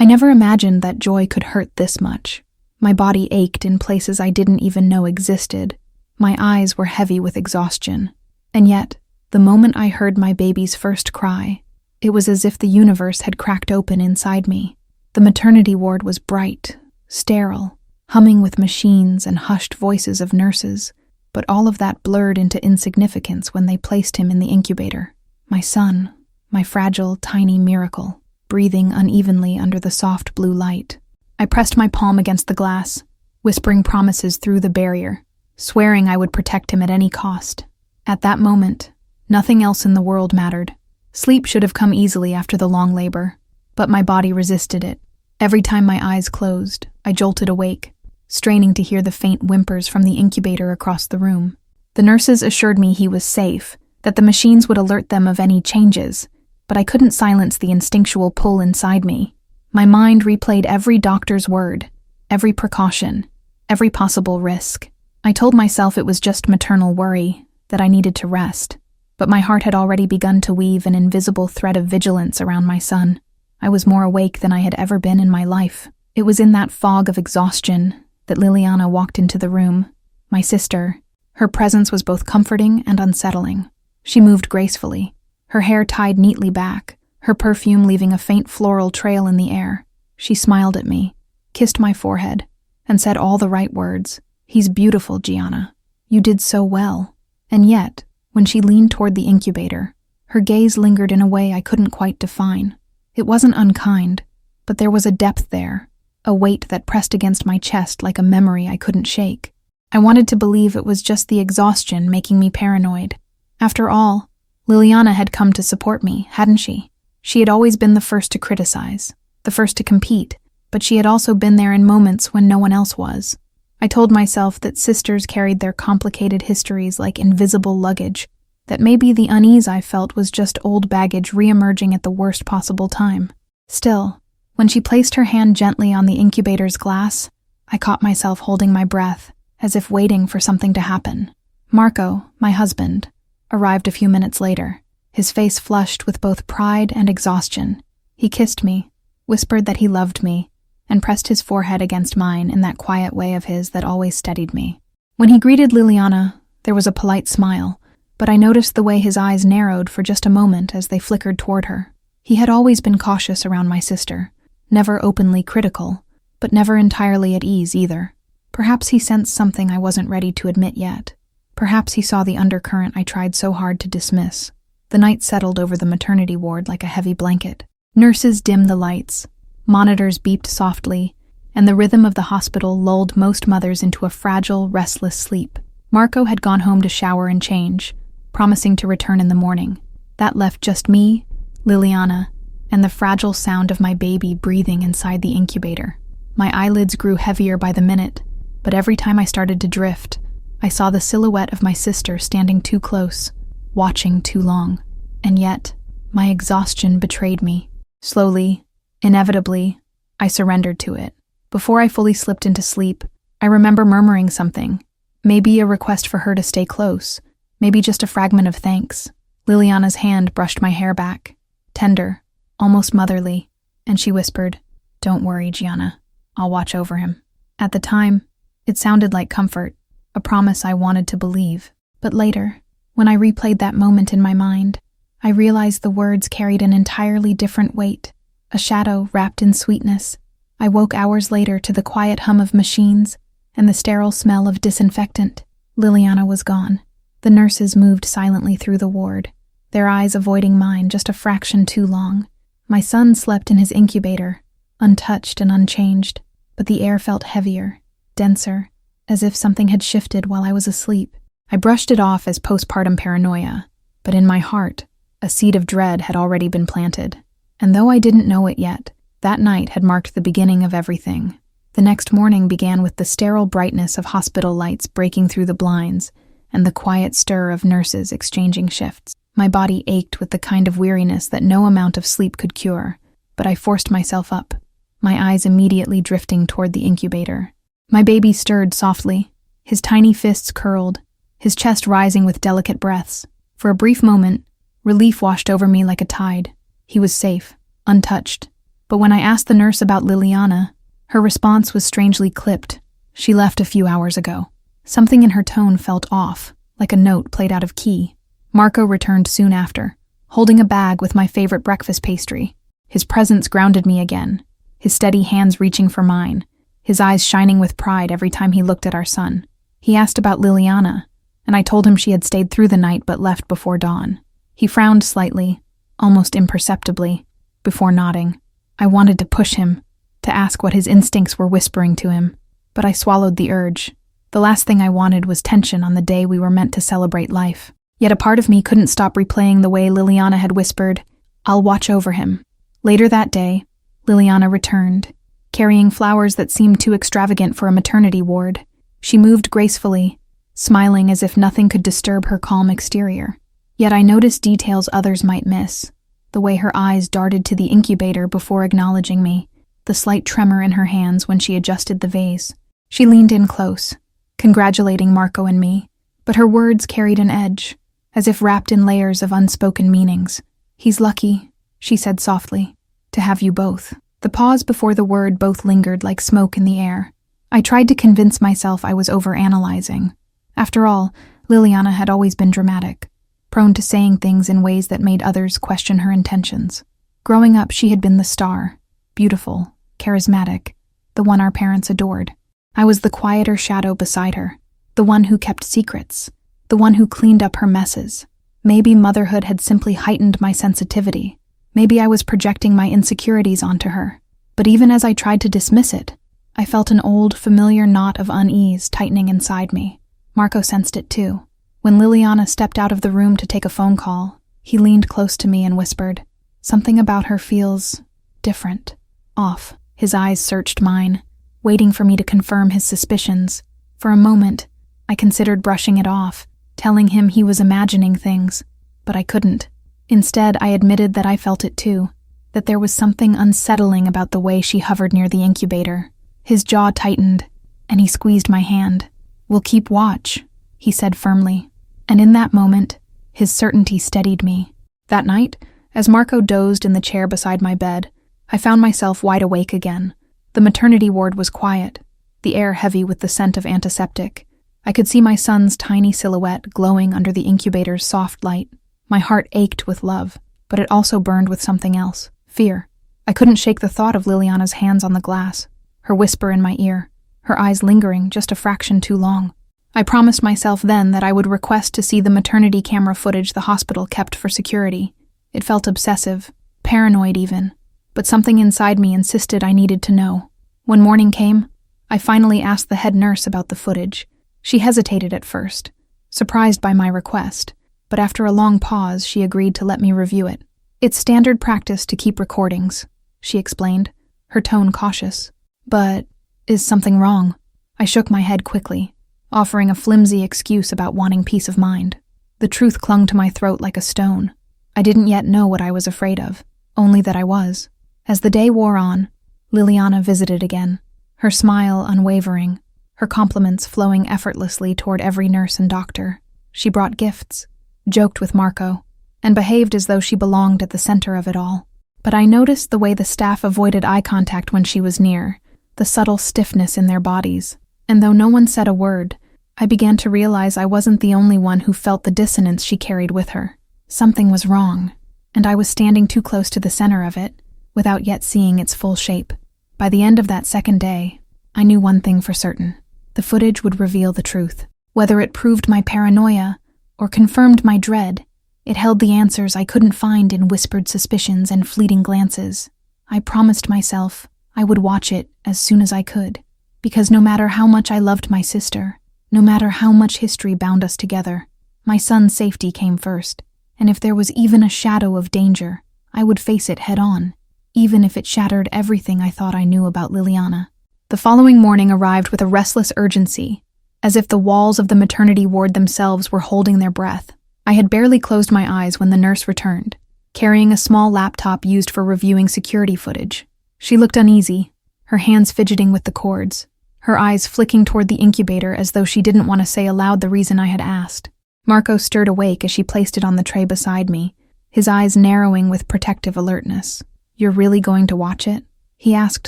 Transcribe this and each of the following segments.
never imagined that joy could hurt this much. My body ached in places I didn't even know existed. My eyes were heavy with exhaustion. And yet, the moment I heard my baby's first cry, it was as if the universe had cracked open inside me. The maternity ward was bright, sterile, humming with machines and hushed voices of nurses, but all of that blurred into insignificance when they placed him in the incubator. My son, my fragile, tiny miracle, breathing unevenly under the soft blue light. I pressed my palm against the glass, whispering promises through the barrier, swearing I would protect him at any cost. At that moment, nothing else in the world mattered. Sleep should have come easily after the long labor, but my body resisted it. Every time my eyes closed, I jolted awake, straining to hear the faint whimpers from the incubator across the room. The nurses assured me he was safe, that the machines would alert them of any changes, but I couldn't silence the instinctual pull inside me. My mind replayed every doctor's word, every precaution, every possible risk. I told myself it was just maternal worry, that I needed to rest, but my heart had already begun to weave an invisible thread of vigilance around my son. I was more awake than I had ever been in my life. It was in that fog of exhaustion that Liliana walked into the room. My sister. Her presence was both comforting and unsettling. She moved gracefully, her hair tied neatly back, her perfume leaving a faint floral trail in the air. She smiled at me, kissed my forehead, and said all the right words. "He's beautiful, Gianna. You did so well." And yet, when she leaned toward the incubator, her gaze lingered in a way I couldn't quite define. It wasn't unkind, but there was a depth there, a weight that pressed against my chest like a memory I couldn't shake. I wanted to believe it was just the exhaustion making me paranoid. After all, Liliana had come to support me, hadn't she? She had always been the first to criticize, the first to compete, but she had also been there in moments when no one else was. I told myself that sisters carried their complicated histories like invisible luggage, that maybe the unease I felt was just old baggage re-emerging at the worst possible time. Still, when she placed her hand gently on the incubator's glass, I caught myself holding my breath, as if waiting for something to happen. Marco, my husband, arrived a few minutes later, his face flushed with both pride and exhaustion. He kissed me, whispered that he loved me, and pressed his forehead against mine in that quiet way of his that always steadied me. When he greeted Liliana, there was a polite smile, but I noticed the way his eyes narrowed for just a moment as they flickered toward her. He had always been cautious around my sister, never openly critical, but never entirely at ease either. Perhaps he sensed something I wasn't ready to admit yet. Perhaps he saw the undercurrent I tried so hard to dismiss. The night settled over the maternity ward like a heavy blanket. Nurses dimmed the lights, monitors beeped softly, and the rhythm of the hospital lulled most mothers into a fragile, restless sleep. Marco had gone home to shower and change, promising to return in the morning. That left just me, Liliana, and the fragile sound of my baby breathing inside the incubator. My eyelids grew heavier by the minute, but every time I started to drift, I saw the silhouette of my sister standing too close, watching too long. And yet, my exhaustion betrayed me. Slowly, inevitably, I surrendered to it. Before I fully slipped into sleep, I remember murmuring something, maybe a request for her to stay close, maybe just a fragment of thanks. Liliana's hand brushed my hair back, tender, almost motherly, and she whispered, "Don't worry, Gianna. I'll watch over him." At the time, it sounded like comfort, a promise I wanted to believe. But later, when I replayed that moment in my mind, I realized the words carried an entirely different weight, a shadow wrapped in sweetness. I woke hours later to the quiet hum of machines and the sterile smell of disinfectant. Liliana was gone. The nurses moved silently through the ward, their eyes avoiding mine just a fraction too long. My son slept in his incubator, untouched and unchanged, but the air felt heavier, denser, as if something had shifted while I was asleep. I brushed it off as postpartum paranoia, but in my heart, a seed of dread had already been planted. And though I didn't know it yet, that night had marked the beginning of everything. The next morning began with the sterile brightness of hospital lights breaking through the blinds and the quiet stir of nurses exchanging shifts. My body ached with the kind of weariness that no amount of sleep could cure, but I forced myself up, my eyes immediately drifting toward the incubator. My baby stirred softly, his tiny fists curled, his chest rising with delicate breaths. For a brief moment, relief washed over me like a tide. He was safe, untouched, But when I asked the nurse about Liliana, her response was strangely clipped. She left a few hours ago. Something in her tone felt off, like a note played out of key. Marco returned soon after, holding a bag with my favorite breakfast pastry. His presence grounded me again, his steady hands reaching for mine, his eyes shining with pride every time he looked at our son. He asked about Liliana, and I told him she had stayed through the night but left before dawn. He frowned slightly, almost imperceptibly, before nodding. I wanted to push him, to ask what his instincts were whispering to him, but I swallowed the urge. The last thing I wanted was tension on the day we were meant to celebrate life. Yet a part of me couldn't stop replaying the way Liliana had whispered, "I'll watch over him." Later that day, Liliana returned, carrying flowers that seemed too extravagant for a maternity ward. She moved gracefully, smiling as if nothing could disturb her calm exterior. Yet I noticed details others might miss. The way her eyes darted to the incubator before acknowledging me, the slight tremor in her hands when she adjusted the vase. She leaned in close, congratulating Marco and me, but her words carried an edge, as if wrapped in layers of unspoken meanings. "He's lucky," she said softly, "to have you both." The pause before the word both lingered like smoke in the air. I tried to convince myself I was overanalyzing. After all, Liliana had always been dramatic, prone to saying things in ways that made others question her intentions. Growing up, she had been the star, beautiful, charismatic, the one our parents adored. I was the quieter shadow beside her, the one who kept secrets, the one who cleaned up her messes. Maybe motherhood had simply heightened my sensitivity. Maybe I was projecting my insecurities onto her. But even as I tried to dismiss it, I felt an old, familiar knot of unease tightening inside me. Marco sensed it too. When Liliana stepped out of the room to take a phone call, he leaned close to me and whispered, "Something about her feels different, off." His eyes searched mine, waiting for me to confirm his suspicions. For a moment, I considered brushing it off, telling him he was imagining things, but I couldn't. Instead, I admitted that I felt it too, that there was something unsettling about the way she hovered near the incubator. His jaw tightened, and he squeezed my hand. "We'll keep watch," he said firmly, and in that moment, his certainty steadied me. That night, as Marco dozed in the chair beside my bed, I found myself wide awake again. The maternity ward was quiet, the air heavy with the scent of antiseptic. I could see my son's tiny silhouette glowing under the incubator's soft light. My heart ached with love, but it also burned with something else, fear. I couldn't shake the thought of Liliana's hands on the glass, her whisper in my ear, her eyes lingering just a fraction too long. I promised myself then that I would request to see the maternity camera footage the hospital kept for security. It felt obsessive, paranoid even, but something inside me insisted I needed to know. When morning came, I finally asked the head nurse about the footage. She hesitated at first, surprised by my request, but after a long pause, she agreed to let me review it. "It's standard practice to keep recordings," she explained, her tone cautious. "But is something wrong?" I shook my head quickly, offering a flimsy excuse about wanting peace of mind. The truth clung to my throat like a stone. I didn't yet know what I was afraid of, only that I was. As the day wore on, Liliana visited again, her smile unwavering, her compliments flowing effortlessly toward every nurse and doctor. She brought gifts, joked with Marco, and behaved as though she belonged at the center of it all. But I noticed the way the staff avoided eye contact when she was near, the subtle stiffness in their bodies. And though no one said a word, I began to realize I wasn't the only one who felt the dissonance she carried with her. Something was wrong, and I was standing too close to the center of it, without yet seeing its full shape. By the end of that second day, I knew one thing for certain. The footage would reveal the truth. Whether it proved my paranoia or confirmed my dread, it held the answers I couldn't find in whispered suspicions and fleeting glances. I promised myself I would watch it as soon as I could, because no matter how much I loved my sister, no matter how much history bound us together, my son's safety came first, and if there was even a shadow of danger, I would face it head-on, even if it shattered everything I thought I knew about Liliana. The following morning arrived with a restless urgency, as if the walls of the maternity ward themselves were holding their breath. I had barely closed my eyes when the nurse returned, carrying a small laptop used for reviewing security footage. She looked uneasy, her hands fidgeting with the cords, her eyes flicking toward the incubator as though she didn't want to say aloud the reason I had asked. Marco stirred awake as she placed it on the tray beside me, his eyes narrowing with protective alertness. "You're really going to watch it?" he asked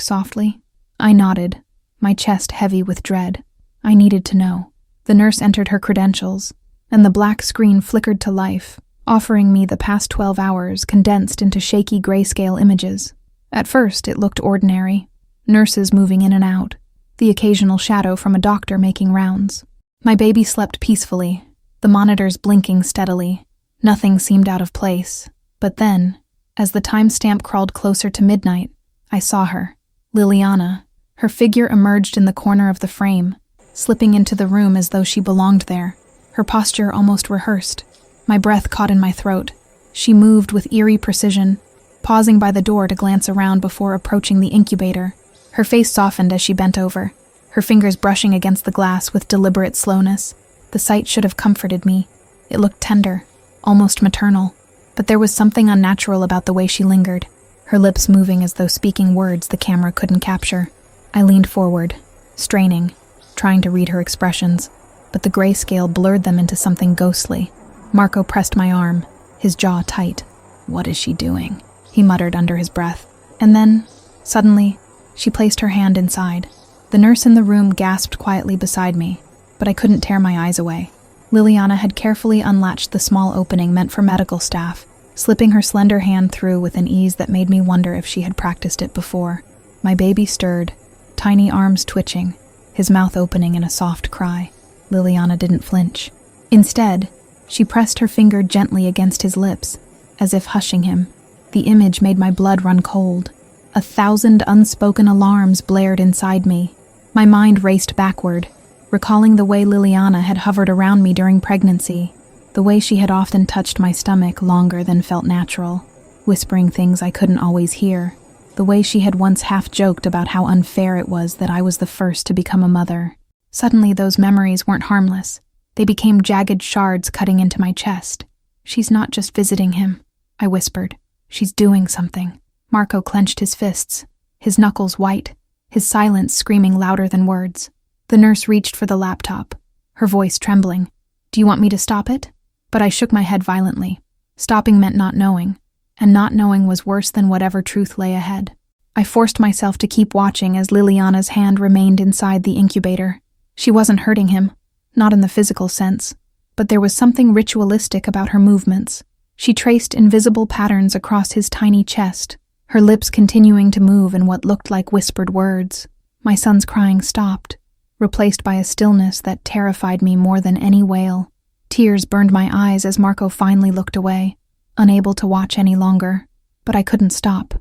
softly. I nodded, my chest heavy with dread. I needed to know. The nurse entered her credentials, and the black screen flickered to life, offering me the past 12 hours condensed into shaky grayscale images. At first, it looked ordinary. Nurses moving in and out, the occasional shadow from a doctor making rounds. My baby slept peacefully, the monitors blinking steadily. Nothing seemed out of place. But then, as the timestamp crawled closer to midnight, I saw her, Liliana. Her figure emerged in the corner of the frame, slipping into the room as though she belonged there, her posture almost rehearsed. My breath caught in my throat. She moved with eerie precision, pausing by the door to glance around before approaching the incubator. Her face softened as she bent over, her fingers brushing against the glass with deliberate slowness. The sight should have comforted me. It looked tender, almost maternal, but there was something unnatural about the way she lingered, her lips moving as though speaking words the camera couldn't capture. I leaned forward, straining, trying to read her expressions, but the grayscale blurred them into something ghostly. Marco pressed my arm, his jaw tight. "What is she doing?" he muttered under his breath. And then, suddenly, she placed her hand inside. The nurse in the room gasped quietly beside me, but I couldn't tear my eyes away. Liliana had carefully unlatched the small opening meant for medical staff, slipping her slender hand through with an ease that made me wonder if she had practiced it before. My baby stirred, tiny arms twitching, his mouth opening in a soft cry. Liliana didn't flinch. Instead, she pressed her finger gently against his lips, as if hushing him. The image made my blood run cold. 1,000 unspoken alarms blared inside me. My mind raced backward, recalling the way Liliana had hovered around me during pregnancy, the way she had often touched my stomach longer than felt natural, whispering things I couldn't always hear, the way she had once half-joked about how unfair it was that I was the first to become a mother. Suddenly those memories weren't harmless. They became jagged shards cutting into my chest. "She's not just visiting him," I whispered. "She's doing something." Marco clenched his fists, his knuckles white, his silence screaming louder than words. The nurse reached for the laptop, her voice trembling. "Do you want me to stop it?" But I shook my head violently. Stopping meant not knowing, and not knowing was worse than whatever truth lay ahead. I forced myself to keep watching as Liliana's hand remained inside the incubator. She wasn't hurting him, not in the physical sense, but there was something ritualistic about her movements. She traced invisible patterns across his tiny chest, her lips continuing to move in what looked like whispered words. My son's crying stopped, replaced by a stillness that terrified me more than any wail. Tears burned my eyes as Marco finally looked away, unable to watch any longer. But I couldn't stop.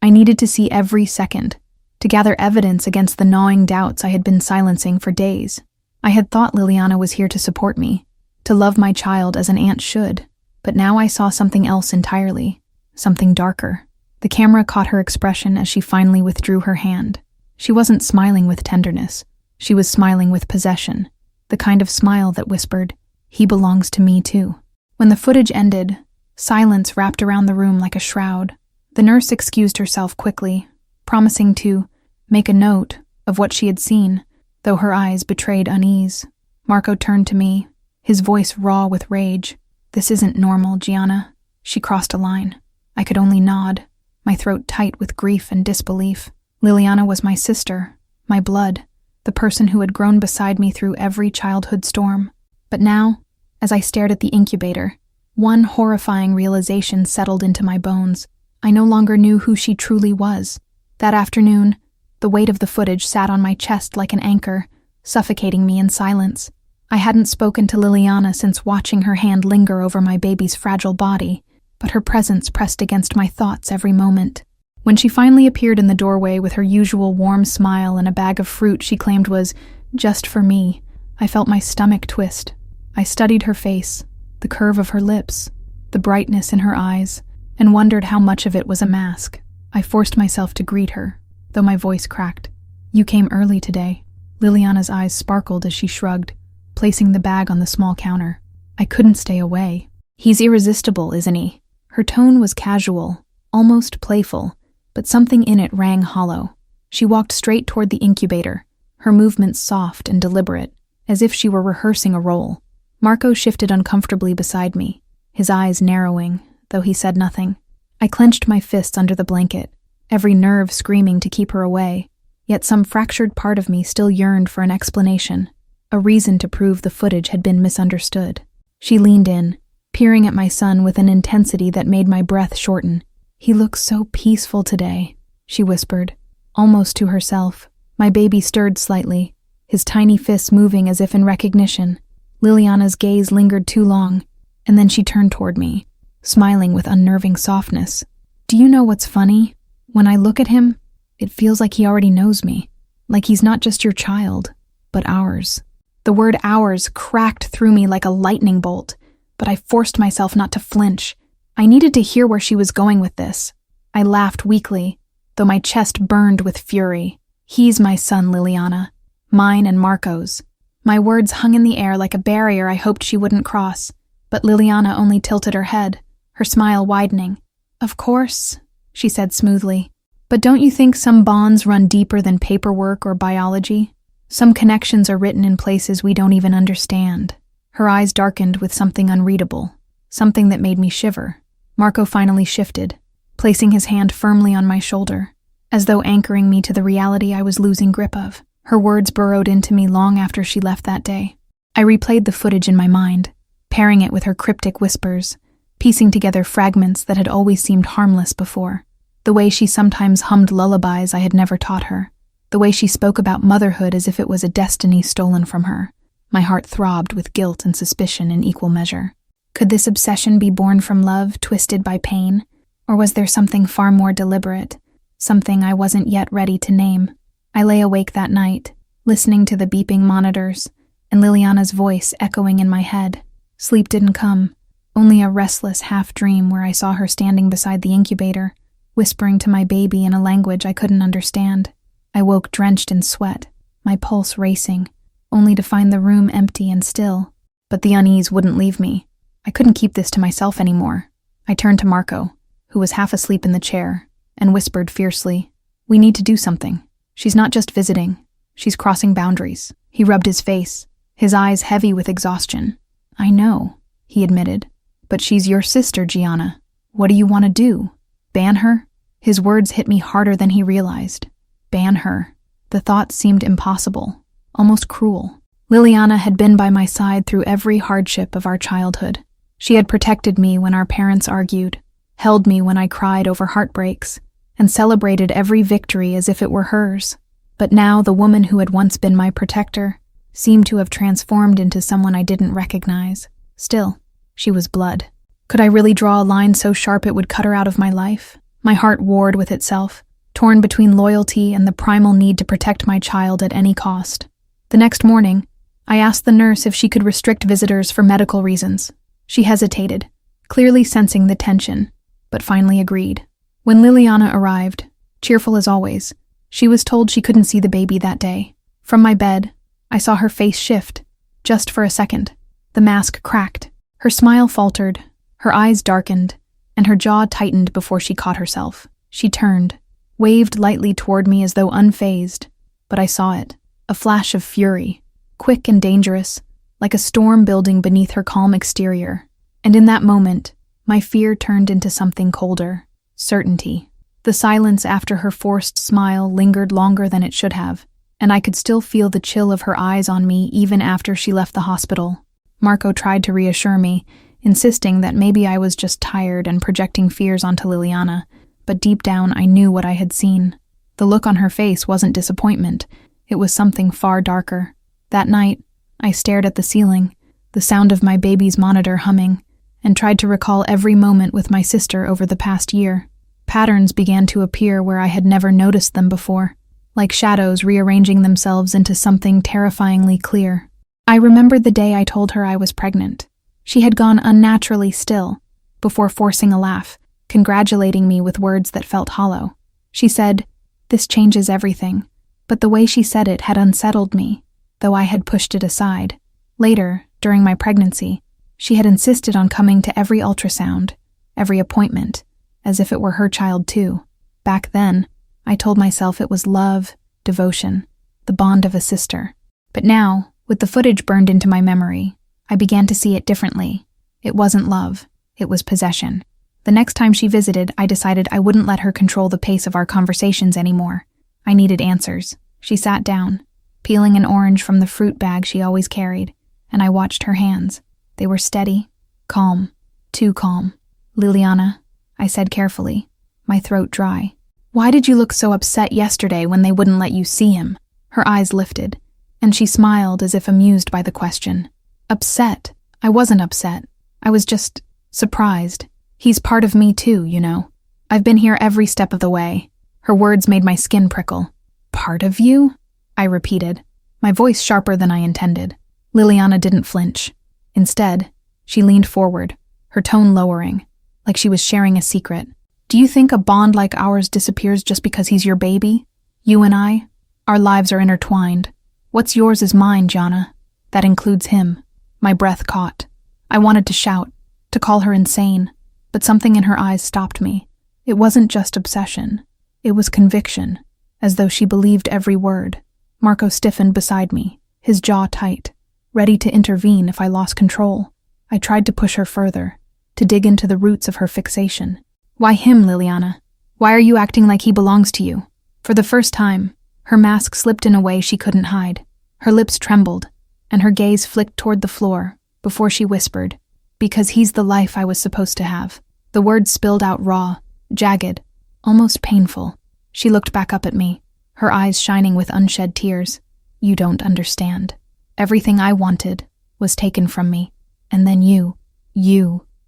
I needed to see every second, to gather evidence against the gnawing doubts I had been silencing for days. I had thought Liliana was here to support me, to love my child as an aunt should, but now I saw something else entirely, something darker. The camera caught her expression as she finally withdrew her hand. She wasn't smiling with tenderness. She was smiling with possession, the kind of smile that whispered, "He belongs to me too." When the footage ended, silence wrapped around the room like a shroud. The nurse excused herself quickly, promising to make a note of what she had seen, though her eyes betrayed unease. Marco turned to me, his voice raw with rage. "This isn't normal, Gianna." She crossed a line. I could only nod, my throat tight with grief and disbelief. Liliana was my sister, my blood, the person who had grown beside me through every childhood storm. But now, as I stared at the incubator, one horrifying realization settled into my bones. I no longer knew who she truly was. That afternoon, the weight of the footage sat on my chest like an anchor, suffocating me in silence. I hadn't spoken to Liliana since watching her hand linger over my baby's fragile body, but her presence pressed against my thoughts every moment. When she finally appeared in the doorway with her usual warm smile and a bag of fruit she claimed was just for me, I felt my stomach twist. I studied her face, the curve of her lips, the brightness in her eyes, and wondered how much of it was a mask. I forced myself to greet her, though my voice cracked. "You came early today." Liliana's eyes sparkled as she shrugged, placing the bag on the small counter. I couldn't stay away. "He's irresistible, isn't he?" Her tone was casual, almost playful, but something in it rang hollow. She walked straight toward the incubator, her movements soft and deliberate, as if she were rehearsing a role. Marco shifted uncomfortably beside me, his eyes narrowing, though he said nothing. I clenched my fists under the blanket, every nerve screaming to keep her away, yet some fractured part of me still yearned for an explanation, a reason to prove the footage had been misunderstood. She leaned in, peering at my son with an intensity that made my breath shorten. "He looks so peaceful today," she whispered, almost to herself. My baby stirred slightly, his tiny fists moving as if in recognition. Liliana's gaze lingered too long, and then she turned toward me, smiling with unnerving softness. "Do you know what's funny? When I look at him, it feels like he already knows me, like he's not just your child, but ours." The word ours cracked through me like a lightning bolt, but I forced myself not to flinch. I needed to hear where she was going with this. I laughed weakly, though my chest burned with fury. "He's my son, Liliana. Mine and Marco's." My words hung in the air like a barrier I hoped she wouldn't cross, but Liliana only tilted her head, her smile widening. "Of course," she said smoothly. "But don't you think some bonds run deeper than paperwork or biology? Some connections are written in places we don't even understand." Her eyes darkened with something unreadable, something that made me shiver. Marco finally shifted, placing his hand firmly on my shoulder, as though anchoring me to the reality I was losing grip of. Her words burrowed into me long after she left that day. I replayed the footage in my mind, pairing it with her cryptic whispers, piecing together fragments that had always seemed harmless before. The way she sometimes hummed lullabies I had never taught her. The way she spoke about motherhood as if it was a destiny stolen from her. My heart throbbed with guilt and suspicion in equal measure. Could this obsession be born from love, twisted by pain? Or was there something far more deliberate, something I wasn't yet ready to name? I lay awake that night, listening to the beeping monitors, and Liliana's voice echoing in my head. Sleep didn't come, only a restless half-dream where I saw her standing beside the incubator, whispering to my baby in a language I couldn't understand. I woke drenched in sweat, my pulse racing, only to find the room empty and still. But the unease wouldn't leave me. I couldn't keep this to myself anymore. I turned to Marco, who was half asleep in the chair, and whispered fiercely, "We need to do something. She's not just visiting. She's crossing boundaries." He rubbed his face, his eyes heavy with exhaustion. "I know," he admitted, "but she's your sister, Gianna. What do you want to do? Ban her?" His words hit me harder than he realized. Ban her. The thought seemed impossible, almost cruel. Liliana had been by my side through every hardship of our childhood. She had protected me when our parents argued, held me when I cried over heartbreaks, and celebrated every victory as if it were hers. But now the woman who had once been my protector seemed to have transformed into someone I didn't recognize. Still, she was blood. Could I really draw a line so sharp it would cut her out of my life? My heart warred with itself, torn between loyalty and the primal need to protect my child at any cost. The next morning, I asked the nurse if she could restrict visitors for medical reasons. She hesitated, clearly sensing the tension, but finally agreed. When Liliana arrived, cheerful as always, she was told she couldn't see the baby that day. From my bed, I saw her face shift, just for a second. The mask cracked, her smile faltered, her eyes darkened, and her jaw tightened before she caught herself. She turned, waved lightly toward me as though unfazed, but I saw it, a flash of fury, quick and dangerous, like a storm building beneath her calm exterior. And in that moment, my fear turned into something colder, certainty. The silence after her forced smile lingered longer than it should have, and I could still feel the chill of her eyes on me even after she left the hospital. Marco tried to reassure me, insisting that maybe I was just tired and projecting fears onto Liliana, but deep down I knew what I had seen. The look on her face wasn't disappointment, it was something far darker. That night, I stared at the ceiling, the sound of my baby's monitor humming, and tried to recall every moment with my sister over the past year. Patterns began to appear where I had never noticed them before, like shadows rearranging themselves into something terrifyingly clear. I remembered the day I told her I was pregnant. She had gone unnaturally still, before forcing a laugh, congratulating me with words that felt hollow. She said, "This changes everything," but the way she said it had unsettled me, though I had pushed it aside. Later, during my pregnancy, she had insisted on coming to every ultrasound, every appointment, as if it were her child too. Back then, I told myself it was love, devotion, the bond of a sister. But now, with the footage burned into my memory, I began to see it differently. It wasn't love, it was possession. The next time she visited, I decided I wouldn't let her control the pace of our conversations anymore. I needed answers. She sat down, peeling an orange from the fruit bag she always carried, and I watched her hands. They were steady, calm, too calm. "Liliana," I said carefully, my throat dry. "Why did you look so upset yesterday when they wouldn't let you see him?" Her eyes lifted, and she smiled as if amused by the question. "Upset? I wasn't upset. I was just surprised. He's part of me too, you know. I've been here every step of the way." Her words made my skin prickle. "Part of you?" I repeated, my voice sharper than I intended. Liliana didn't flinch. Instead, she leaned forward, her tone lowering, like she was sharing a secret. "Do you think a bond like ours disappears just because he's your baby? You and I? Our lives are intertwined. What's yours is mine, Gianna. That includes him." My breath caught. I wanted to shout, to call her insane, but something in her eyes stopped me. It wasn't just obsession. It was conviction, as though she believed every word. Marco stiffened beside me, his jaw tight, ready to intervene if I lost control. I tried to push her further, to dig into the roots of her fixation. "Why him, Liliana? Why are you acting like he belongs to you?" For the first time, her mask slipped in a way she couldn't hide. Her lips trembled, and her gaze flicked toward the floor before she whispered, "Because he's the life I was supposed to have." The words spilled out raw, jagged, almost painful. She looked back up at me, her eyes shining with unshed tears. "You don't understand. Everything I wanted was taken from me, and then you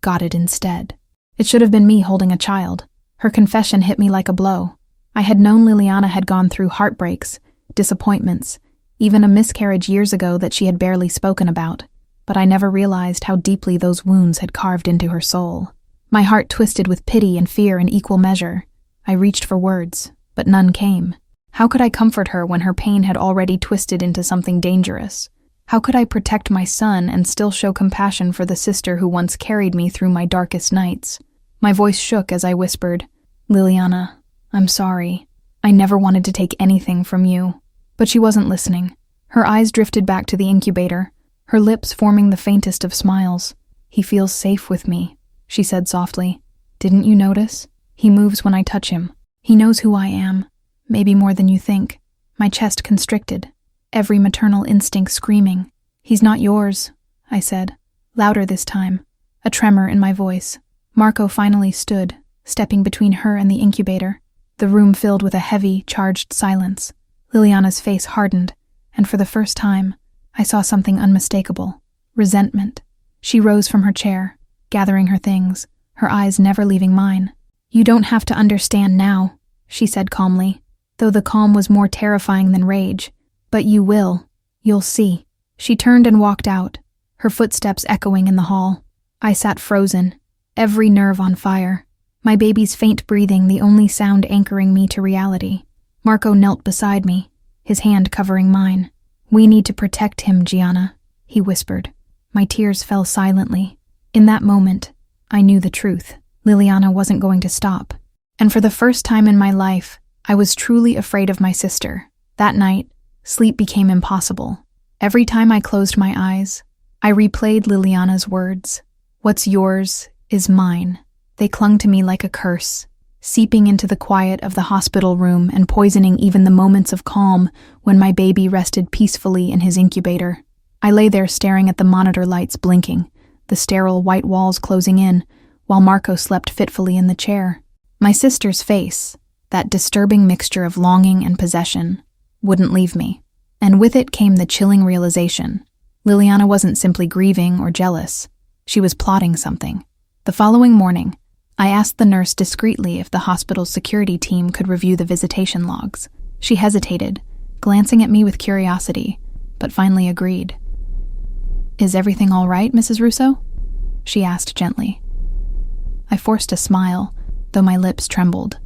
got it instead." It should have been me holding a child. Her confession hit me like a blow. I had known Liliana had gone through heartbreaks, disappointments, even a miscarriage years ago that she had barely spoken about, but I never realized how deeply those wounds had carved into her soul. My heart twisted with pity and fear in equal measure. I reached for words, but none came. How could I comfort her when her pain had already twisted into something dangerous? How could I protect my son and still show compassion for the sister who once carried me through my darkest nights? My voice shook as I whispered, "Liliana, I'm sorry. I never wanted to take anything from you." But she wasn't listening. Her eyes drifted back to the incubator, her lips forming the faintest of smiles. "He feels safe with me," she said softly. "Didn't you notice? He moves when I touch him. He knows who I am, maybe more than you think." My chest constricted, every maternal instinct screaming. "He's not yours," I said, louder this time, a tremor in my voice. Marco finally stood, stepping between her and the incubator. The room filled with a heavy, charged silence. Liliana's face hardened, and for the first time, I saw something unmistakable: resentment. She rose from her chair, gathering her things, her eyes never leaving mine. "You don't have to understand now," she said calmly, though the calm was more terrifying than rage. "But you will. You'll see." She turned and walked out, her footsteps echoing in the hall. I sat frozen, every nerve on fire, my baby's faint breathing the only sound anchoring me to reality. Marco knelt beside me, his hand covering mine. "We need to protect him, Gianna," he whispered. My tears fell silently. In that moment, I knew the truth. Liliana wasn't going to stop. And for the first time in my life, I was truly afraid of my sister. That night, sleep became impossible. Every time I closed my eyes, I replayed Liliana's words. "What's yours is mine." They clung to me like a curse, seeping into the quiet of the hospital room and poisoning even the moments of calm when my baby rested peacefully in his incubator. I lay there staring at the monitor lights blinking, the sterile white walls closing in, while Marco slept fitfully in the chair. My sister's face, that disturbing mixture of longing and possession, wouldn't leave me. And with it came the chilling realization. Liliana wasn't simply grieving or jealous. She was plotting something. The following morning, I asked the nurse discreetly if the hospital's security team could review the visitation logs. She hesitated, glancing at me with curiosity, but finally agreed. "Is everything all right, Mrs. Russo?" she asked gently. I forced a smile, though my lips trembled.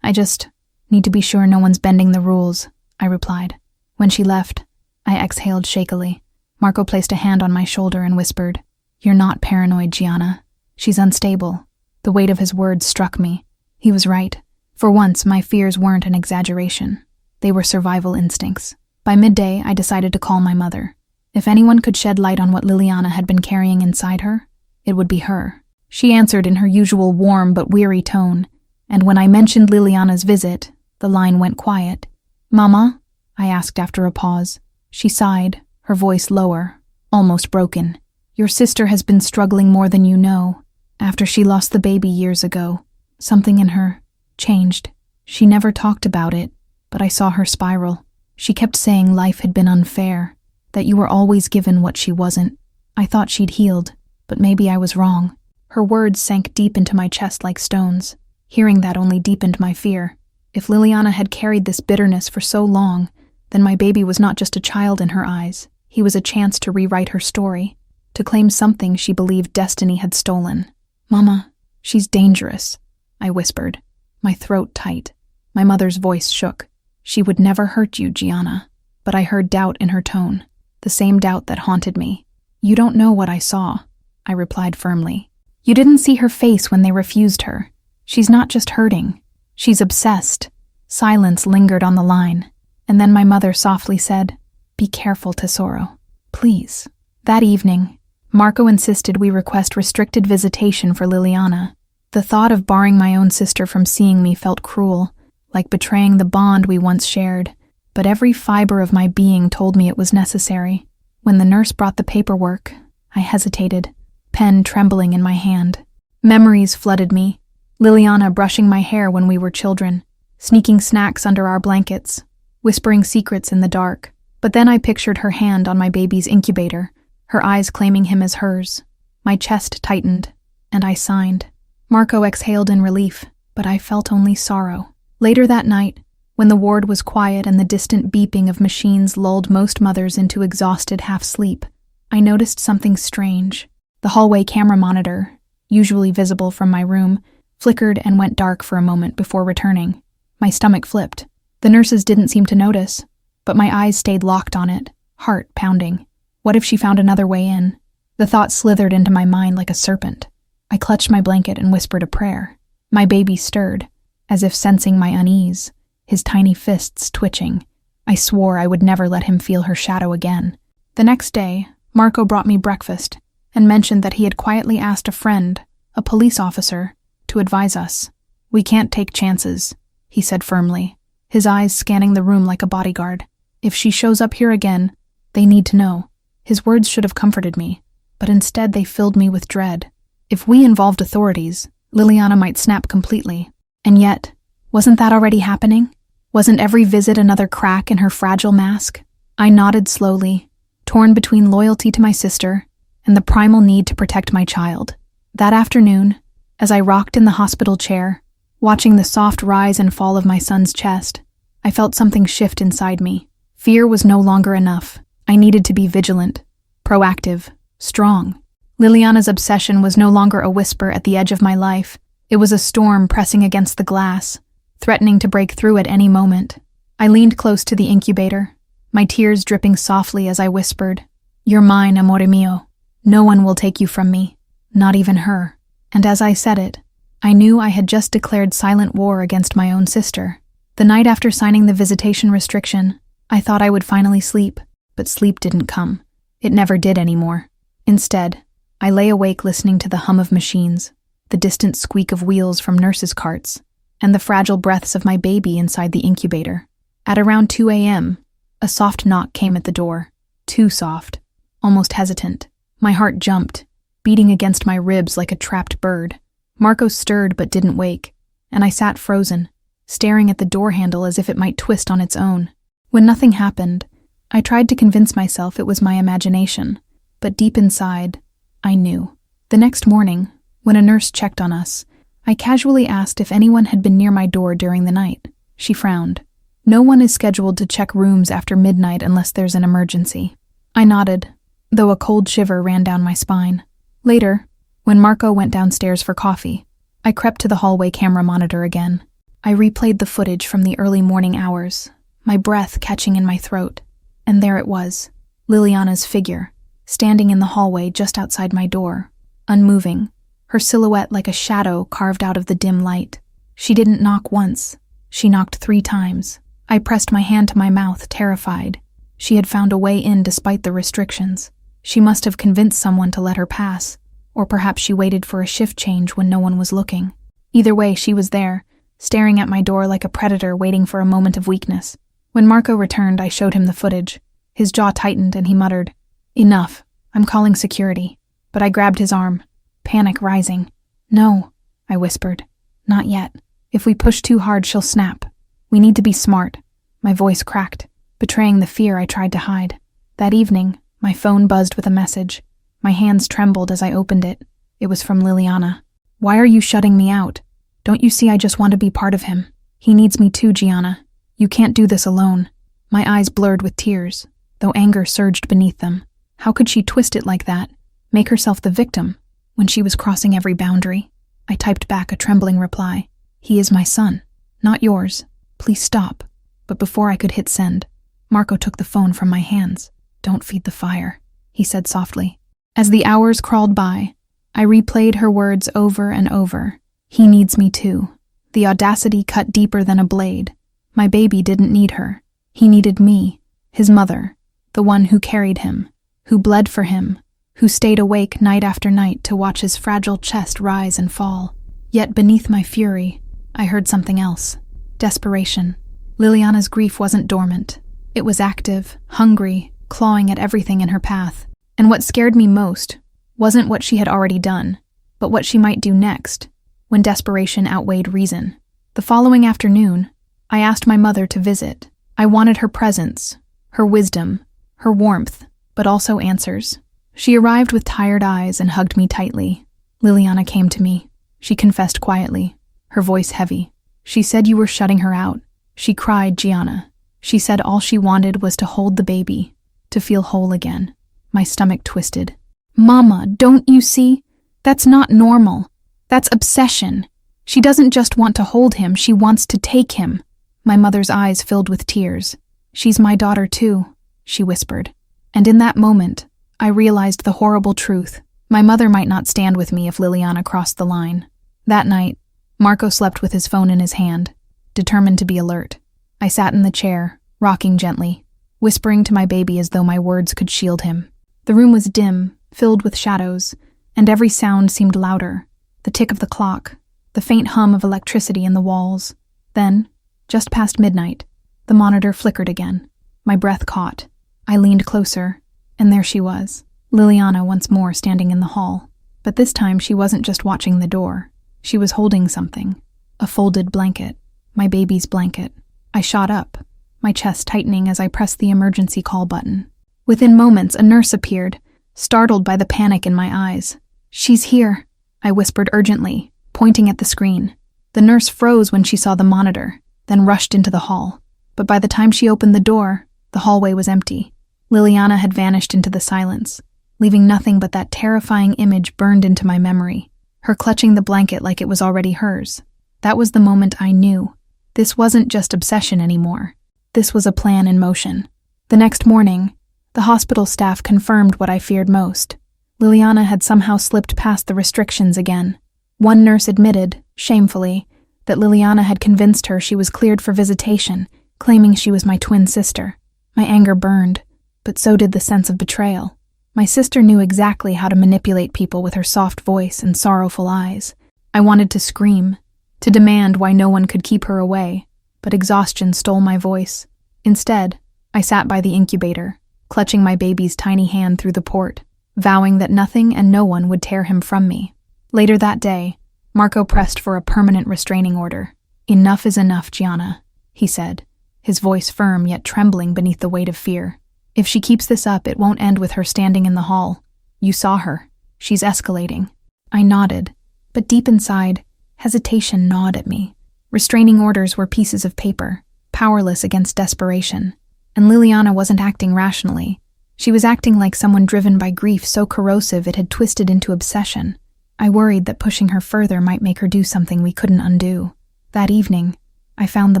"I just need to be sure no one's bending the rules," I replied. When she left, I exhaled shakily. Marco placed a hand on my shoulder and whispered, "You're not paranoid, Gianna. She's unstable." The weight of his words struck me. He was right. For once, my fears weren't an exaggeration. They were survival instincts. By midday, I decided to call my mother. If anyone could shed light on what Liliana had been carrying inside her, it would be her. She answered in her usual warm but weary tone, and when I mentioned Liliana's visit, the line went quiet. "Mama?" I asked after a pause. She sighed, her voice lower, almost broken. "Your sister has been struggling more than you know. After she lost the baby years ago, something in her changed. She never talked about it, but I saw her spiral. She kept saying life had been unfair, that you were always given what she wasn't. I thought she'd healed, but maybe I was wrong." Her words sank deep into my chest like stones. Hearing that only deepened my fear. If Liliana had carried this bitterness for so long, then my baby was not just a child in her eyes. He was a chance to rewrite her story, to claim something she believed destiny had stolen. "Mama, she's dangerous," I whispered, my throat tight. My mother's voice shook. "She would never hurt you, Gianna." But I heard doubt in her tone, the same doubt that haunted me. "You don't know what I saw," I replied firmly. "You didn't see her face when they refused her. She's not just hurting. She's obsessed." Silence lingered on the line, and then my mother softly said, "Be careful, Tesoro. Please." That evening, Marco insisted we request restricted visitation for Liliana. The thought of barring my own sister from seeing me felt cruel, like betraying the bond we once shared, but every fiber of my being told me it was necessary. When the nurse brought the paperwork, I hesitated, pen trembling in my hand. Memories flooded me. Liliana brushing my hair when we were children, sneaking snacks under our blankets, whispering secrets in the dark. But then I pictured her hand on my baby's incubator, her eyes claiming him as hers. My chest tightened, and I signed. Marco exhaled in relief, but I felt only sorrow. Later that night, when the ward was quiet and the distant beeping of machines lulled most mothers into exhausted half-sleep, I noticed something strange. The hallway camera monitor, usually visible from my room, flickered and went dark for a moment before returning. My stomach flipped. The nurses didn't seem to notice, but my eyes stayed locked on it, heart pounding. What if she found another way in? The thought slithered into my mind like a serpent. I clutched my blanket and whispered a prayer. My baby stirred, as if sensing my unease, his tiny fists twitching. I swore I would never let him feel her shadow again. The next day, Marco brought me breakfast and mentioned that he had quietly asked a friend, a police officer, to advise us. "We can't take chances," he said firmly, his eyes scanning the room like a bodyguard. "If she shows up here again, they need to know." His words should have comforted me, but instead they filled me with dread. If we involved authorities, Liliana might snap completely. And yet, wasn't that already happening? Wasn't every visit another crack in her fragile mask? I nodded slowly, torn between loyalty to my sister and the primal need to protect my child. That afternoon, as I rocked in the hospital chair, watching the soft rise and fall of my son's chest, I felt something shift inside me. Fear was no longer enough. I needed to be vigilant, proactive, strong. Liliana's obsession was no longer a whisper at the edge of my life. It was a storm pressing against the glass, threatening to break through at any moment. I leaned close to the incubator, my tears dripping softly as I whispered, "You're mine, amore mio. No one will take you from me, not even her." And as I said it, I knew I had just declared silent war against my own sister. The night after signing the visitation restriction, I thought I would finally sleep, but sleep didn't come. It never did anymore. Instead, I lay awake listening to the hum of machines, the distant squeak of wheels from nurses' carts, and the fragile breaths of my baby inside the incubator. At around 2 a.m., a soft knock came at the door. Too soft, almost hesitant. My heart jumped, beating against my ribs like a trapped bird. Marco stirred but didn't wake, and I sat frozen, staring at the door handle as if it might twist on its own. When nothing happened, I tried to convince myself it was my imagination, but deep inside, I knew. The next morning, when a nurse checked on us, I casually asked if anyone had been near my door during the night. She frowned. "No one is scheduled to check rooms after midnight unless there's an emergency." I nodded, though a cold shiver ran down my spine. Later, when Marco went downstairs for coffee, I crept to the hallway camera monitor again. I replayed the footage from the early morning hours, my breath catching in my throat. And there it was, Liliana's figure, standing in the hallway just outside my door, unmoving, her silhouette like a shadow carved out of the dim light. She didn't knock once. She knocked 3 times. I pressed my hand to my mouth, terrified. She had found a way in despite the restrictions. She must have convinced someone to let her pass. Or perhaps she waited for a shift change when no one was looking. Either way, she was there, staring at my door like a predator waiting for a moment of weakness. When Marco returned, I showed him the footage. His jaw tightened and he muttered, "Enough, I'm calling security." But I grabbed his arm, panic rising. "No," I whispered. "Not yet. If we push too hard, she'll snap. We need to be smart." My voice cracked, betraying the fear I tried to hide. That evening, my phone buzzed with a message. My hands trembled as I opened it. It was from Liliana. "Why are you shutting me out? Don't you see I just want to be part of him? He needs me too, Gianna. You can't do this alone." My eyes blurred with tears, though anger surged beneath them. How could she twist it like that? Make herself the victim, when she was crossing every boundary? I typed back a trembling reply. "He is my son, not yours. Please stop." But before I could hit send, Marco took the phone from my hands. "Don't feed the fire," he said softly. As the hours crawled by, I replayed her words over and over. He needs me too. The audacity cut deeper than a blade. My baby didn't need her. He needed me, his mother, the one who carried him, who bled for him, who stayed awake night after night to watch his fragile chest rise and fall. Yet beneath my fury, I heard something else. Desperation. Liliana's grief wasn't dormant. It was active, hungry, clawing at everything in her path. And what scared me most wasn't what she had already done, but what she might do next, when desperation outweighed reason. The following afternoon, I asked my mother to visit. I wanted her presence, her wisdom, her warmth, but also answers. She arrived with tired eyes and hugged me tightly. Liliana came to me. She confessed quietly, her voice heavy. "She said you were shutting her out." She cried, Gianna. She said all she wanted was to hold the baby, to feel whole again. My stomach twisted. "Mama, don't you see? That's not normal. That's obsession. She doesn't just want to hold him, she wants to take him." My mother's eyes filled with tears. "She's my daughter too," she whispered. And in that moment, I realized the horrible truth. My mother might not stand with me if Liliana crossed the line. That night, Marco slept with his phone in his hand, determined to be alert. I sat in the chair, rocking gently, whispering to my baby as though my words could shield him. The room was dim, filled with shadows, and every sound seemed louder. The tick of the clock, the faint hum of electricity in the walls. Then, just past midnight, the monitor flickered again. My breath caught. I leaned closer, and there she was, Liliana once more standing in the hall. But this time she wasn't just watching the door. She was holding something. A folded blanket. My baby's blanket. I shot up, my chest tightening as I pressed the emergency call button. Within moments, a nurse appeared, startled by the panic in my eyes. "She's here," I whispered urgently, pointing at the screen. The nurse froze when she saw the monitor, then rushed into the hall. But by the time she opened the door, the hallway was empty. Liliana had vanished into the silence, leaving nothing but that terrifying image burned into my memory, her clutching the blanket like it was already hers. That was the moment I knew. This wasn't just obsession anymore. This was a plan in motion. The next morning, the hospital staff confirmed what I feared most. Liliana had somehow slipped past the restrictions again. One nurse admitted, shamefully, that Liliana had convinced her she was cleared for visitation, claiming she was my twin sister. My anger burned, but so did the sense of betrayal. My sister knew exactly how to manipulate people with her soft voice and sorrowful eyes. I wanted to scream, to demand why no one could keep her away, but exhaustion stole my voice. Instead, I sat by the incubator, clutching my baby's tiny hand through the port, vowing that nothing and no one would tear him from me. Later that day, Marco pressed for a permanent restraining order. "Enough is enough, Gianna," he said, his voice firm yet trembling beneath the weight of fear. "If she keeps this up, it won't end with her standing in the hall. You saw her. She's escalating." I nodded, but deep inside, hesitation gnawed at me. Restraining orders were pieces of paper, powerless against desperation. And Liliana wasn't acting rationally. She was acting like someone driven by grief so corrosive it had twisted into obsession. I worried that pushing her further might make her do something we couldn't undo. That evening, I found the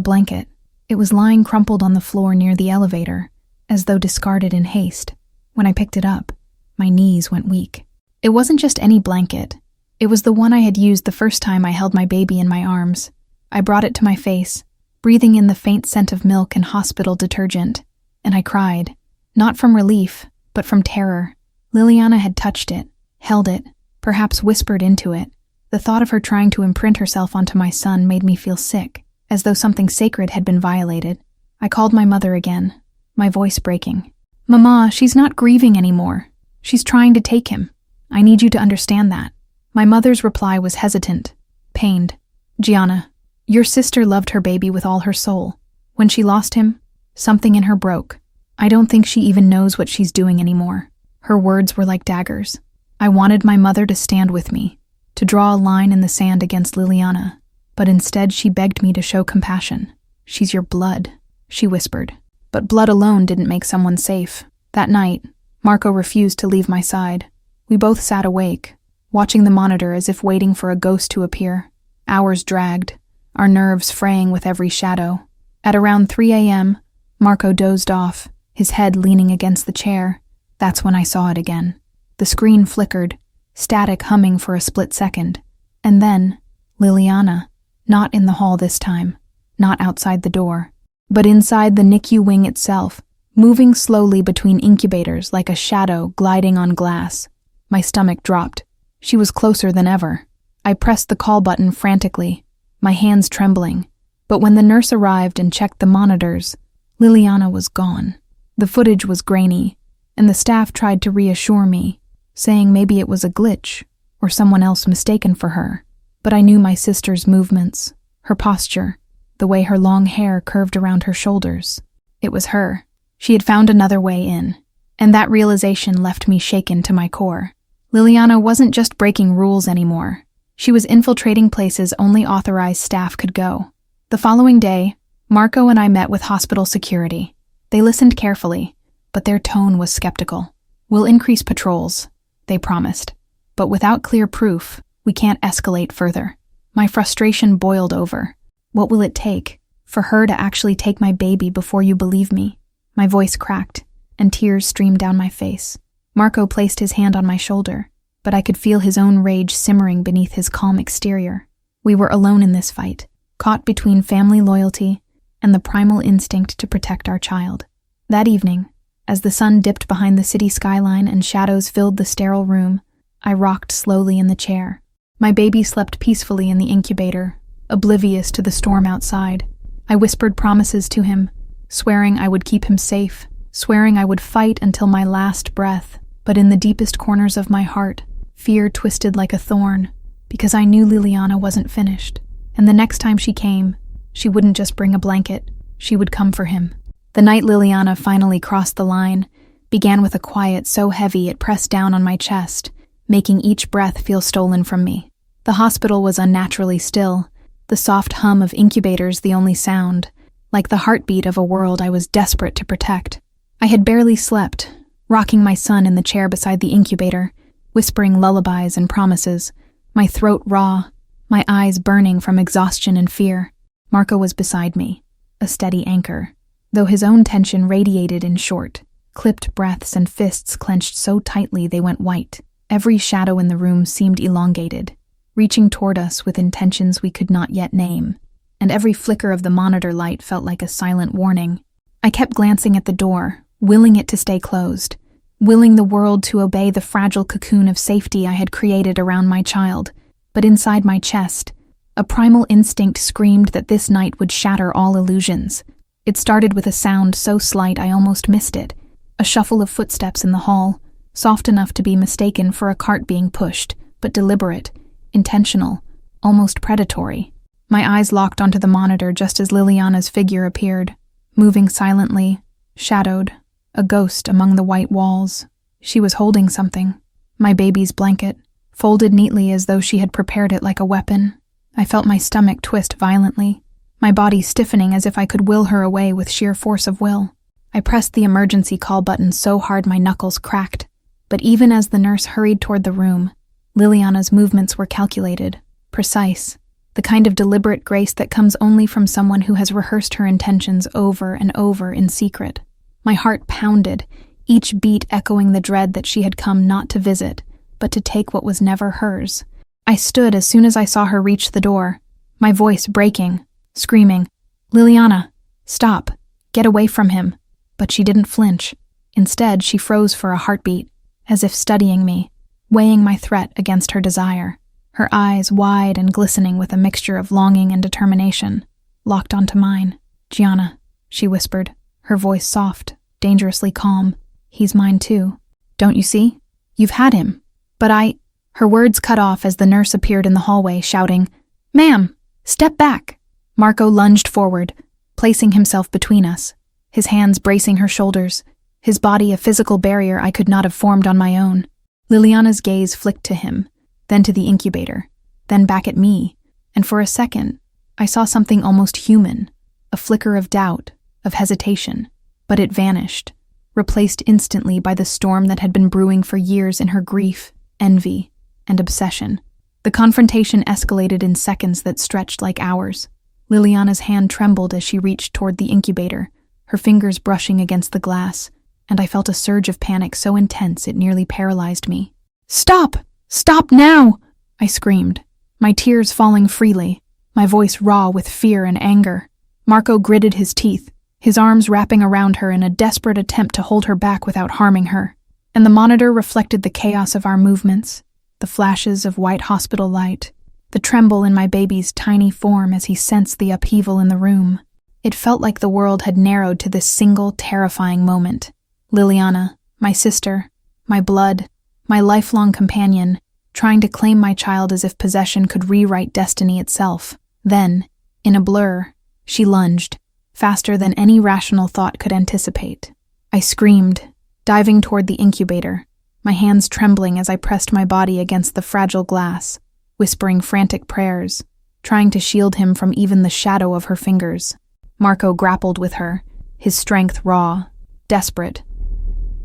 blanket. It was lying crumpled on the floor near the elevator, as though discarded in haste. When I picked it up, my knees went weak. It wasn't just any blanket. It was the one I had used the first time I held my baby in my arms. I brought it to my face, breathing in the faint scent of milk and hospital detergent, and I cried, not from relief, but from terror. Liliana had touched it, held it, perhaps whispered into it. The thought of her trying to imprint herself onto my son made me feel sick, as though something sacred had been violated. I called my mother again, my voice breaking. "Mama, she's not grieving anymore. She's trying to take him. I need you to understand that." My mother's reply was hesitant, pained. "Gianna, your sister loved her baby with all her soul. When she lost him, something in her broke. I don't think she even knows what she's doing anymore." Her words were like daggers. I wanted my mother to stand with me, to draw a line in the sand against Liliana, but instead she begged me to show compassion. "She's your blood," she whispered. But blood alone didn't make someone safe. That night, Marco refused to leave my side. We both sat awake, watching the monitor as if waiting for a ghost to appear. Hours dragged, our nerves fraying with every shadow. At around 3 a.m., Marco dozed off, his head leaning against the chair. That's when I saw it again. The screen flickered, static humming for a split second. And then, Liliana, not in the hall this time, not outside the door, but inside the NICU wing itself, moving slowly between incubators like a shadow gliding on glass. My stomach dropped. She was closer than ever. I pressed the call button frantically, my hands trembling. But when the nurse arrived and checked the monitors, Liliana was gone. The footage was grainy, and the staff tried to reassure me, saying maybe it was a glitch or someone else mistaken for her. But I knew my sister's movements, her posture, the way her long hair curved around her shoulders. It was her. She had found another way in, and that realization left me shaken to my core. Liliana wasn't just breaking rules anymore. She was infiltrating places only authorized staff could go. The following day, Marco and I met with hospital security. They listened carefully, but their tone was skeptical. "We'll increase patrols," they promised. "But without clear proof, we can't escalate further." My frustration boiled over. What will it take for her to actually take my baby before you believe me? My voice cracked, and tears streamed down my face. Marco placed his hand on my shoulder, but I could feel his own rage simmering beneath his calm exterior. We were alone in this fight, caught between family loyalty and the primal instinct to protect our child. That evening, as the sun dipped behind the city skyline and shadows filled the sterile room, I rocked slowly in the chair. My baby slept peacefully in the incubator, oblivious to the storm outside. I whispered promises to him, swearing I would keep him safe, swearing I would fight until my last breath. But in the deepest corners of my heart, fear twisted like a thorn, because I knew Liliana wasn't finished. And the next time she came, she wouldn't just bring a blanket, she would come for him. The night Liliana finally crossed the line began with a quiet so heavy it pressed down on my chest, making each breath feel stolen from me. The hospital was unnaturally still, the soft hum of incubators the only sound, like the heartbeat of a world I was desperate to protect. I had barely slept, rocking my son in the chair beside the incubator, whispering lullabies and promises, my throat raw, my eyes burning from exhaustion and fear. Marco was beside me, a steady anchor, though his own tension radiated in short, clipped breaths and fists clenched so tightly they went white. Every shadow in the room seemed elongated, reaching toward us with intentions we could not yet name, and every flicker of the monitor light felt like a silent warning. I kept glancing at the door, willing it to stay closed, willing the world to obey the fragile cocoon of safety I had created around my child. But inside my chest, a primal instinct screamed that this night would shatter all illusions. It started with a sound so slight I almost missed it, a shuffle of footsteps in the hall, soft enough to be mistaken for a cart being pushed, but deliberate, intentional, almost predatory. My eyes locked onto the monitor just as Liliana's figure appeared, moving silently, shadowed, a ghost among the white walls. She was holding something, my baby's blanket, folded neatly as though she had prepared it like a weapon. I felt my stomach twist violently, my body stiffening as if I could will her away with sheer force of will. I pressed the emergency call button so hard my knuckles cracked, but even as the nurse hurried toward the room, Liliana's movements were calculated, precise, the kind of deliberate grace that comes only from someone who has rehearsed her intentions over and over in secret. My heart pounded, each beat echoing the dread that she had come not to visit, but to take what was never hers. I stood as soon as I saw her reach the door, my voice breaking, screaming, "Liliana, stop, get away from him." But she didn't flinch. Instead, she froze for a heartbeat, as if studying me, weighing my threat against her desire. Her eyes, wide and glistening with a mixture of longing and determination, locked onto mine. "Gianna," she whispered, her voice soft, dangerously calm. "He's mine too. Don't you see? You've had him. But I—" Her words cut off as the nurse appeared in the hallway, shouting, "Ma'am, step back!" Marco lunged forward, placing himself between us, his hands bracing her shoulders, his body a physical barrier I could not have formed on my own. Liliana's gaze flicked to him, then to the incubator, then back at me, and for a second, I saw something almost human, a flicker of doubt, of hesitation, but it vanished, replaced instantly by the storm that had been brewing for years in her grief, envy, and obsession. The confrontation escalated in seconds that stretched like hours. Liliana's hand trembled as she reached toward the incubator, her fingers brushing against the glass, and I felt a surge of panic so intense it nearly paralyzed me. "Stop! Stop now!" I screamed, my tears falling freely, my voice raw with fear and anger. Marco gritted his teeth, his arms wrapping around her in a desperate attempt to hold her back without harming her, and the monitor reflected the chaos of our movements, the flashes of white hospital light, the tremble in my baby's tiny form as he sensed the upheaval in the room. It felt like the world had narrowed to this single, terrifying moment. Liliana, my sister, my blood, my lifelong companion, trying to claim my child as if possession could rewrite destiny itself. Then, in a blur, she lunged, faster than any rational thought could anticipate. I screamed, diving toward the incubator, my hands trembling as I pressed my body against the fragile glass, whispering frantic prayers, trying to shield him from even the shadow of her fingers. Marco grappled with her, his strength raw, desperate.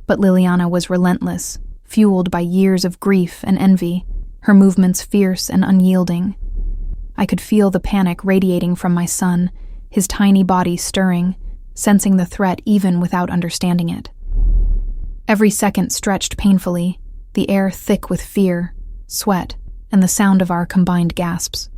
But Liliana was relentless, fueled by years of grief and envy, her movements fierce and unyielding. I could feel the panic radiating from my son, his tiny body stirring, sensing the threat even without understanding it. Every second stretched painfully, the air thick with fear, sweat, and the sound of our combined gasps.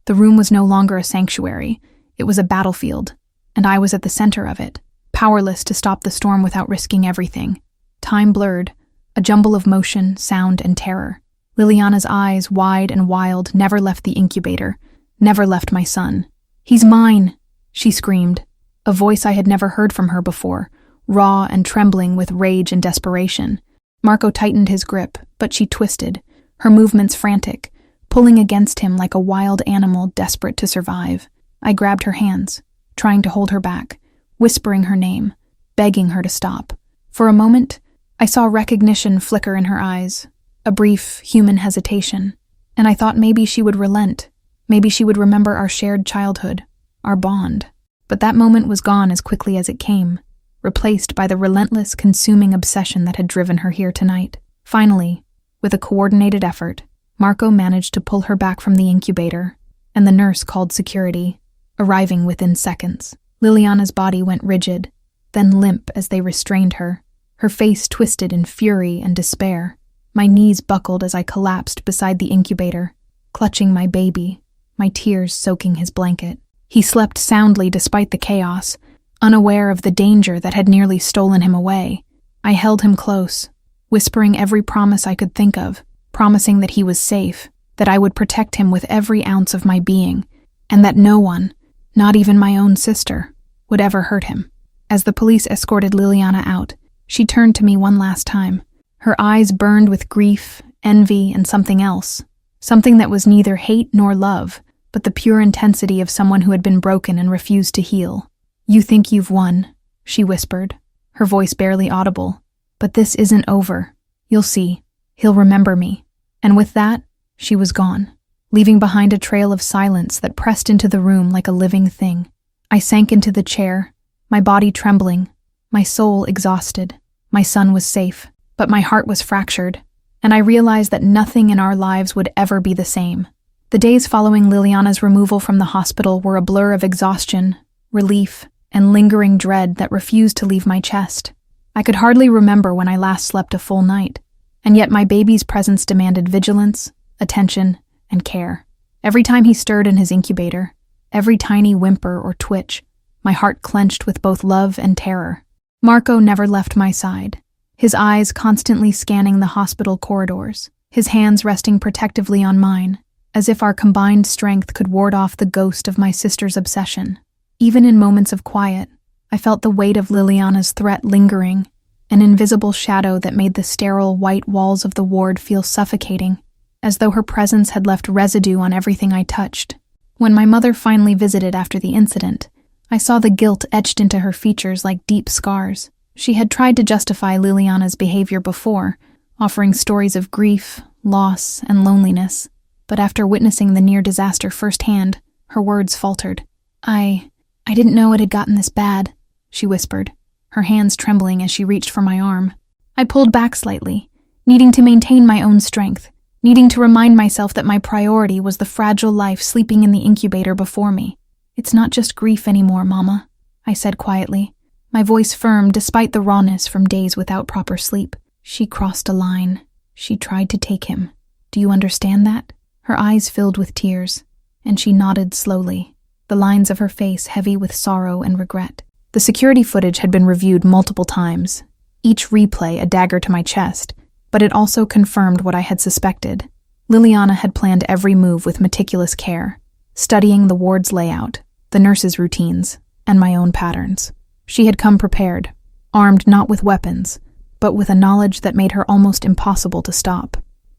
The room was no longer a sanctuary, it was a battlefield, and I was at the center of it, powerless to stop the storm without risking everything. Time blurred, a jumble of motion, sound, and terror. Liliana's eyes, wide and wild, never left the incubator, never left my son. "He's mine," she screamed, a voice I had never heard from her before, raw and trembling with rage and desperation. Marco tightened his grip, but she twisted, her movements frantic, pulling against him like a wild animal desperate to survive. I grabbed her hands, trying to hold her back, whispering her name, begging her to stop. For a moment, I saw recognition flicker in her eyes, a brief, human hesitation, and I thought maybe she would relent, maybe she would remember our shared childhood, our bond. But that moment was gone as quickly as it came, replaced by the relentless, consuming obsession that had driven her here tonight. Finally, with a coordinated effort, Marco managed to pull her back from the incubator, and the nurse called security, arriving within seconds. Liliana's body went rigid, then limp as they restrained her, her face twisted in fury and despair. My knees buckled as I collapsed beside the incubator, clutching my baby, my tears soaking his blanket. He slept soundly despite the chaos, unaware of the danger that had nearly stolen him away. I held him close, whispering every promise I could think of, promising that he was safe, that I would protect him with every ounce of my being, and that no one, not even my own sister, would ever hurt him. As the police escorted Liliana out, she turned to me one last time. Her eyes burned with grief, envy, and something else. Something that was neither hate nor love, but the pure intensity of someone who had been broken and refused to heal. "You think you've won," she whispered, her voice barely audible. "But this isn't over. You'll see. He'll remember me." And with that, she was gone, leaving behind a trail of silence that pressed into the room like a living thing. I sank into the chair, my body trembling, my soul exhausted. My son was safe, but my heart was fractured, and I realized that nothing in our lives would ever be the same. The days following Liliana's removal from the hospital were a blur of exhaustion, relief, and lingering dread that refused to leave my chest. I could hardly remember when I last slept a full night, and yet my baby's presence demanded vigilance, attention, and care. Every time he stirred in his incubator, every tiny whimper or twitch, my heart clenched with both love and terror. Marco never left my side, his eyes constantly scanning the hospital corridors, his hands resting protectively on mine, as if our combined strength could ward off the ghost of my sister's obsession. Even in moments of quiet, I felt the weight of Liliana's threat lingering, an invisible shadow that made the sterile white walls of the ward feel suffocating, as though her presence had left residue on everything I touched. When my mother finally visited after the incident, I saw the guilt etched into her features like deep scars. She had tried to justify Liliana's behavior before, offering stories of grief, loss, and loneliness, but after witnessing the near disaster firsthand, her words faltered. I didn't know it had gotten this bad," she whispered, her hands trembling as she reached for my arm. I pulled back slightly, needing to maintain my own strength, needing to remind myself that my priority was the fragile life sleeping in the incubator before me. "It's not just grief anymore, Mama," I said quietly, my voice firm despite the rawness from days without proper sleep. "She crossed a line. She tried to take him. Do you understand that?" Her eyes filled with tears, and she nodded slowly, the lines of her face heavy with sorrow and regret. The security footage had been reviewed multiple times, each replay a dagger to my chest, but it also confirmed what I had suspected. Liliana had planned every move with meticulous care, studying the ward's layout, the nurses' routines, and my own patterns. She had come prepared, armed not with weapons, but with a knowledge that made her almost impossible to stop.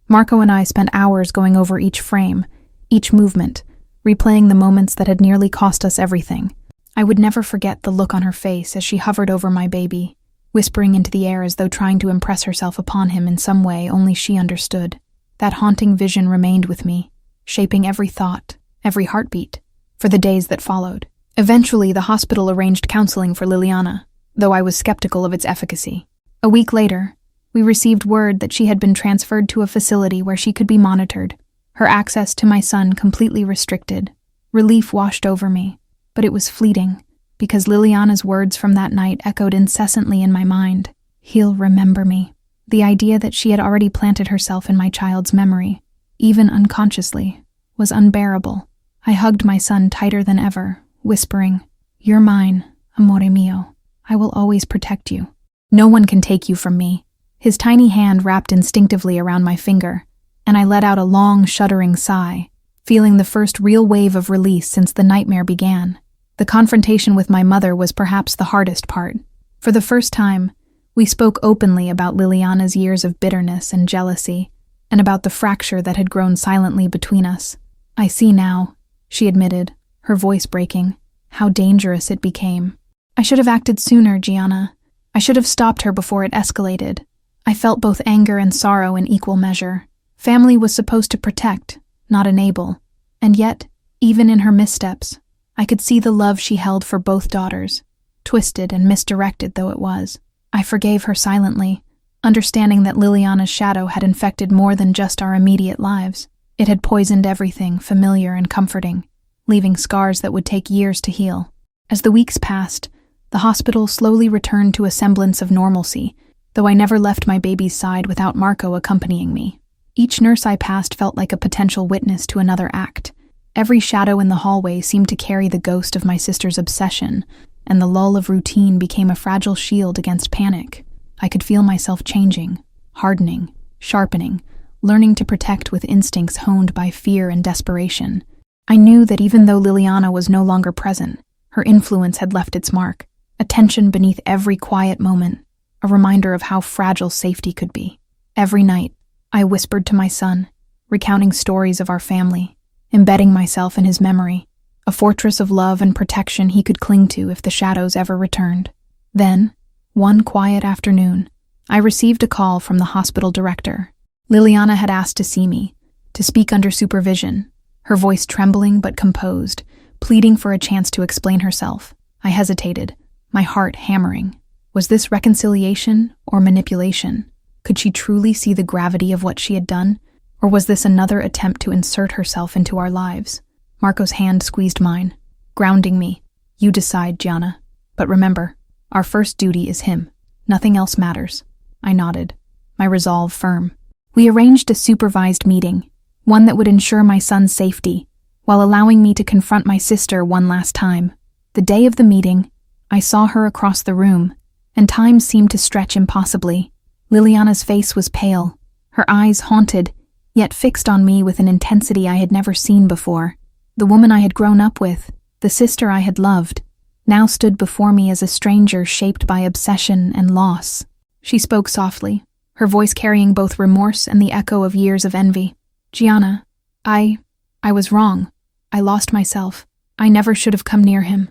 Marco and I spent hours going over each frame, each movement, replaying the moments that had nearly cost us everything. I would never forget the look on her face as she hovered over my baby, whispering into the air as though trying to impress herself upon him in some way only she understood. That haunting vision remained with me, shaping every thought, every heartbeat, for the days that followed. Eventually, the hospital arranged counseling for Liliana, though I was skeptical of its efficacy. A week later, we received word that she had been transferred to a facility where she could be monitored, her access to my son completely restricted. Relief washed over me, but it was fleeting, because Liliana's words from that night echoed incessantly in my mind. "He'll remember me." The idea that she had already planted herself in my child's memory, even unconsciously, was unbearable. I hugged my son tighter than ever, whispering, "You're mine, amore mio. I will always protect you. No one can take you from me." His tiny hand wrapped instinctively around my finger, and I let out a long, shuddering sigh, feeling the first real wave of release since the nightmare began. The confrontation with my mother was perhaps the hardest part. For the first time, we spoke openly about Liliana's years of bitterness and jealousy, and about the fracture that had grown silently between us. "I see now," she admitted, her voice breaking, "how dangerous it became. I should have acted sooner, Gianna. I should have stopped her before it escalated." I felt both anger and sorrow in equal measure. Family was supposed to protect, not enable, and yet, even in her missteps, I could see the love she held for both daughters, twisted and misdirected though it was. I forgave her silently, understanding that Liliana's shadow had infected more than just our immediate lives. It had poisoned everything familiar and comforting, leaving scars that would take years to heal. As the weeks passed, the hospital slowly returned to a semblance of normalcy, though I never left my baby's side without Marco accompanying me. Each nurse I passed felt like a potential witness to another act. Every shadow in the hallway seemed to carry the ghost of my sister's obsession, and the lull of routine became a fragile shield against panic. I could feel myself changing, hardening, sharpening, learning to protect with instincts honed by fear and desperation. I knew that even though Liliana was no longer present, her influence had left its mark, a tension beneath every quiet moment, a reminder of how fragile safety could be. Every night, I whispered to my son, recounting stories of our family, embedding myself in his memory, a fortress of love and protection he could cling to if the shadows ever returned. Then, one quiet afternoon, I received a call from the hospital director. Liliana had asked to see me, to speak under supervision, her voice trembling but composed, pleading for a chance to explain herself. I hesitated, my heart hammering. Was this reconciliation or manipulation? Could she truly see the gravity of what she had done? Or was this another attempt to insert herself into our lives? Marco's hand squeezed mine, grounding me. "You decide, Gianna. But remember, our first duty is him. Nothing else matters." I nodded, my resolve firm. We arranged a supervised meeting, one that would ensure my son's safety, while allowing me to confront my sister one last time. The day of the meeting, I saw her across the room, and time seemed to stretch impossibly. Liliana's face was pale, her eyes haunted, yet fixed on me with an intensity I had never seen before. The woman I had grown up with, the sister I had loved, now stood before me as a stranger shaped by obsession and loss. She spoke softly, her voice carrying both remorse and the echo of years of envy. "Gianna, I was wrong. I lost myself. I never should have come near him.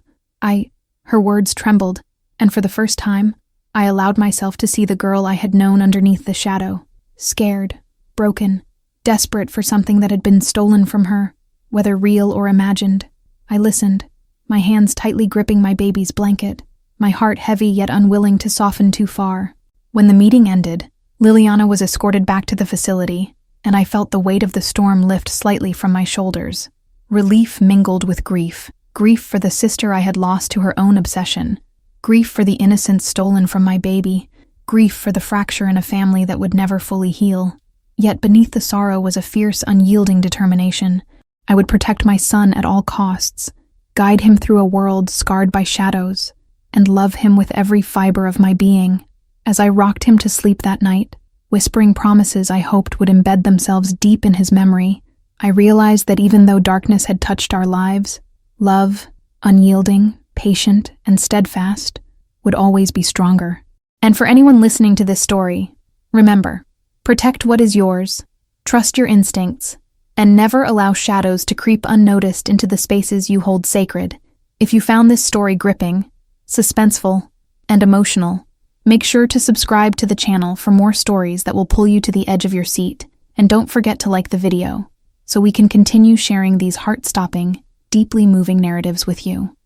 Her words trembled, and for the first time, I allowed myself to see the girl I had known underneath the shadow, scared, broken, desperate for something that had been stolen from her, whether real or imagined. I listened, my hands tightly gripping my baby's blanket, my heart heavy yet unwilling to soften too far. When the meeting ended, Liliana was escorted back to the facility, and I felt the weight of the storm lift slightly from my shoulders. Relief mingled with grief. Grief for the sister I had lost to her own obsession. Grief for the innocence stolen from my baby. Grief for the fracture in a family that would never fully heal. Yet beneath the sorrow was a fierce, unyielding determination. I would protect my son at all costs, guide him through a world scarred by shadows, and love him with every fiber of my being. As I rocked him to sleep that night, whispering promises I hoped would embed themselves deep in his memory, I realized that even though darkness had touched our lives, love, unyielding, patient, and steadfast, would always be stronger. And for anyone listening to this story, remember, protect what is yours, trust your instincts, and never allow shadows to creep unnoticed into the spaces you hold sacred. If you found this story gripping, suspenseful, and emotional, make sure to subscribe to the channel for more stories that will pull you to the edge of your seat, and don't forget to like the video, so we can continue sharing these heart-stopping, deeply moving narratives with you.